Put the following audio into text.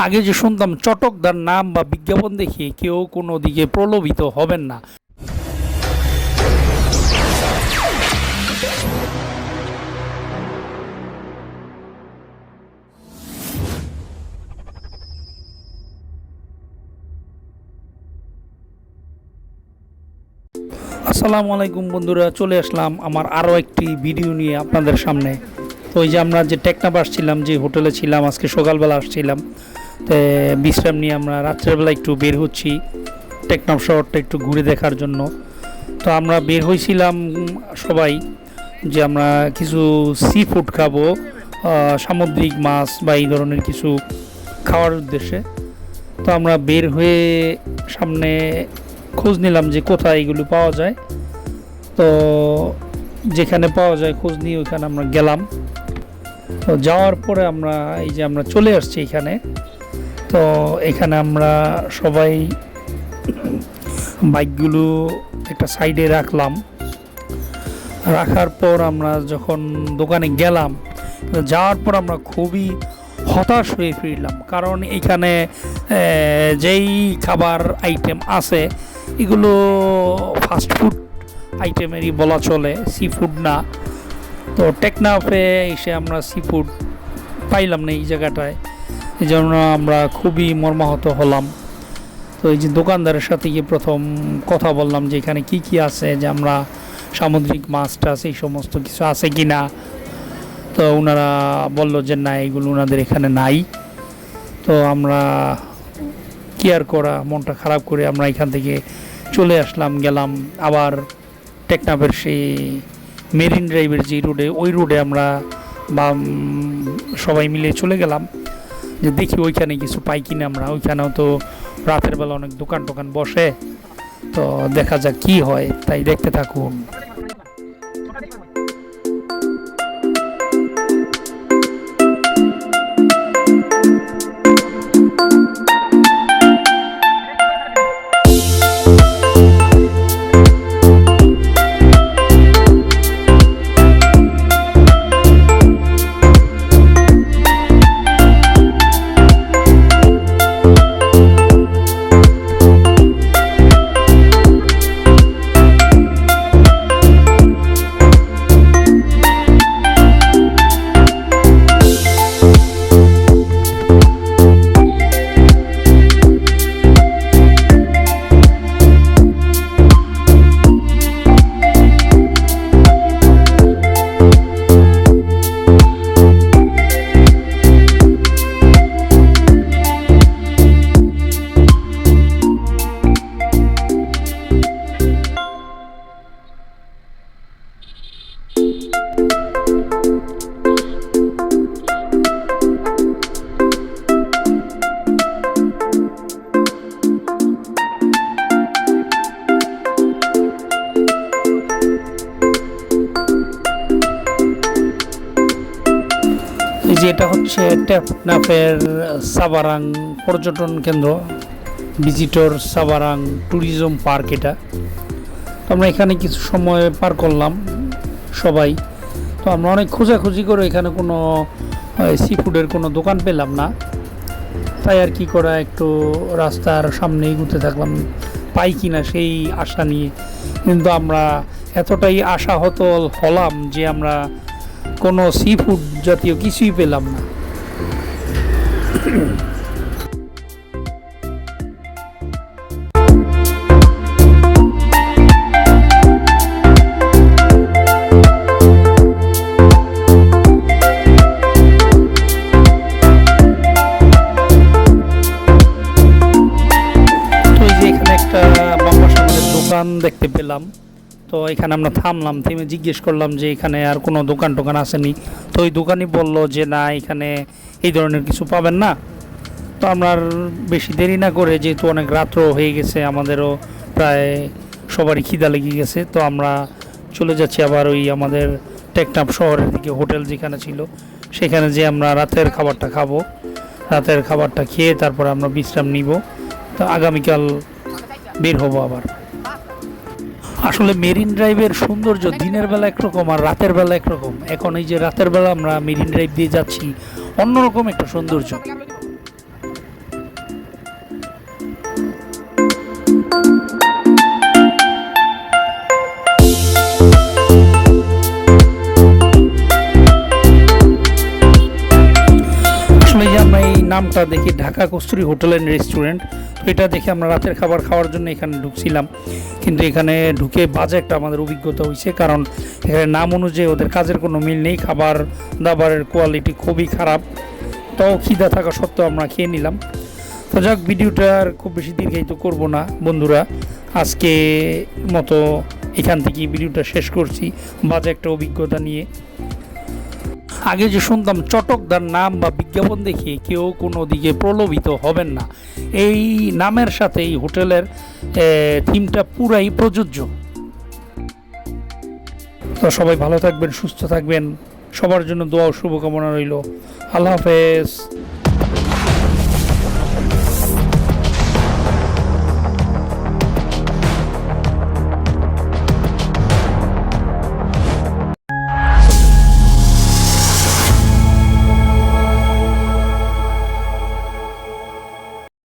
আগে যে শুনতাম চটকদার নাম বা বিজ্ঞাপন দেখে কেউ কোনো দিকে প্রলোভিত হবেন না। আসসালামু আলাইকুম বন্ধুরা, চলে আসলাম আমার আরও একটি ভিডিও নিয়ে আপনাদের সামনে। তো ওই যে আমরা যে টেকনাফ আসছিলাম, যে হোটেলে ছিলাম, আজকে সকালবেলা আসছিলাম, তো বিশ্রাম নিয়ে আমরা রাত্রেবেলা একটু বের হচ্ছি টেকনাফ শহরটা একটু ঘুরে দেখার জন্য। তো আমরা বের হয়েছিলাম সবাই যে আমরা কিছু সি ফুড খাবো, সামুদ্রিক মাছ বা এই ধরনের কিছু খাওয়ার উদ্দেশ্যে। তো আমরা বের হয়ে সামনে খোঁজ নিলাম যে কোথায় এগুলো পাওয়া যায়। তো যেখানে পাওয়া যায় খোঁজ নিয়ে ওইখানে আমরা গেলাম। তো যাওয়ার পরে আমরা এই যে আমরা চলে আসছি এখানে। তো এখানে আমরা সবাই বাইকগুলো একটা সাইডে রাখলাম। রাখার পর আমরা যখন দোকানে গেলাম, যাওয়ার পর আমরা খুবই হতাশ হয়ে ফিরলাম, কারণ এখানে যেই খাবার আইটেম আছে এগুলো ফাস্টফুড আইটেমেরই বলা চলে, সি ফুড না। তো টেকনাফে এসে আমরা সি ফুড পাইলাম না এই জায়গাটায়, এই জন্য আমরা খুবই মর্মাহত হলাম। তো এই যে দোকানদারের সাথে গিয়ে প্রথম কথা বললাম যে এখানে কি কি আছে, যে আমরা সামুদ্রিক মাছ টাছ এই সমস্ত কিছু আছে কি না। তো ওনারা বলল যে না, এগুলো ওনাদের এখানে নাই। তো আমরা কেয়ার করা মনটা খারাপ করে আমরা এখান থেকে চলে আসলাম, গেলাম আবার টেকনাফের সেই মেরিন ড্রাইভের যে রোডে, ওই রোডে আমরা সবাই মিলে চলে গেলাম যে দেখি ওইখানে কিছু পাই কিনা আমরা। ওইখানেও তো রাতের বেলা অনেক দোকান টোকান বসে, তো দেখা যাক কি হয়, তাই দেখতে থাকুন। যেটা হচ্ছে টেকনাফের সাভারাং পর্যটন কেন্দ্র, ভিজিটর সাভারাং ট্যুরিজম পার্ক এটা। তো আমরা এখানে কিছু সময় পার করলাম সবাই। তো আমরা অনেক খোঁজাখুঁজি করে এখানে কোনো সি ফুডের কোনো দোকান পেলাম না, তাই আর কি করা, একটু রাস্তার সামনে এগুতে থাকলাম পাই কিনা সেই আশা নিয়ে। কিন্তু আমরা এতটাই আশাহত হলাম যে আমরা কোনো সি ফুড জাতীয় কিছুই পেলাম না। তো এই যে এখানে একটা লম্বা সামনের দোকান দেখতে পেলাম। তো এখানে আমরা থামলাম, থেমে জিজ্ঞেস করলাম যে এখানে আর কোনো দোকান টোকান আসেনি। তো ওই দোকানি বলল যে না, এখানে এই ধরনের কিছু পাবেন না। তো আমরা আর বেশি দেরি না করে, যেহেতু অনেক রাত্র হয়ে গেছে, আমাদেরও প্রায় সবারই খিদা লেগে গেছে, তো আমরা চলে যাচ্ছি আবার ওই আমাদের টেকনাফ শহরের দিকে হোটেল যেখানে ছিল সেখানে, যে আমরা রাতের খাবারটা খাবো। রাতের খাবারটা খেয়ে তারপর আমরা বিশ্রাম নিব। তো আগামীকাল বের হব আবার। আসলে মেরিন ড্রাইভের সৌন্দর্য দিনের বেলা একরকম আর রাতের বেলা একরকম। এখন এই যে রাতের বেলা আমরা মেরিন ড্রাইভ দিয়ে যাচ্ছি, অন্যরকম একটা সৌন্দর্য। নামটা দেখি ঢাকা কস্তুরী হোটেল অ্যান্ড রেস্টুরেন্ট। তো এটা দেখে আমরা রাতের খাবার খাওয়ার জন্য এখানে ঢুকছিলাম, কিন্তু এখানে ঢুকে বাজে একটা আমাদের অভিজ্ঞতা হয়েছে, কারণ এখানে নাম অনুযায়ী ওদের কাজের কোনো মিল নেই, খাবার দাবারের কোয়ালিটি খুবই খারাপ। তো খিদা থাকা সত্ত্বেও আমরা খেয়ে নিলাম। তো যাক, ভিডিওটা আর খুব বেশি দীর্ঘায়িত করব না বন্ধুরা, আজকে মতো এখান থেকেই ভিডিওটা শেষ করছি বাজে একটা অভিজ্ঞতা নিয়ে। আগে যে শুনতাম চটকদার নাম বা বিজ্ঞাপন দেখে কেউ কোনো দিকে প্রলোভিত হবেন না, এই নামের সাথে এই হোটেলের থিমটা পুরাই প্রযোজ্য। তো সবাই ভালো থাকবেন, সুস্থ থাকবেন, সবার জন্য দোয়া ও শুভকামনা রইল। আল্লাহ হাফেজ।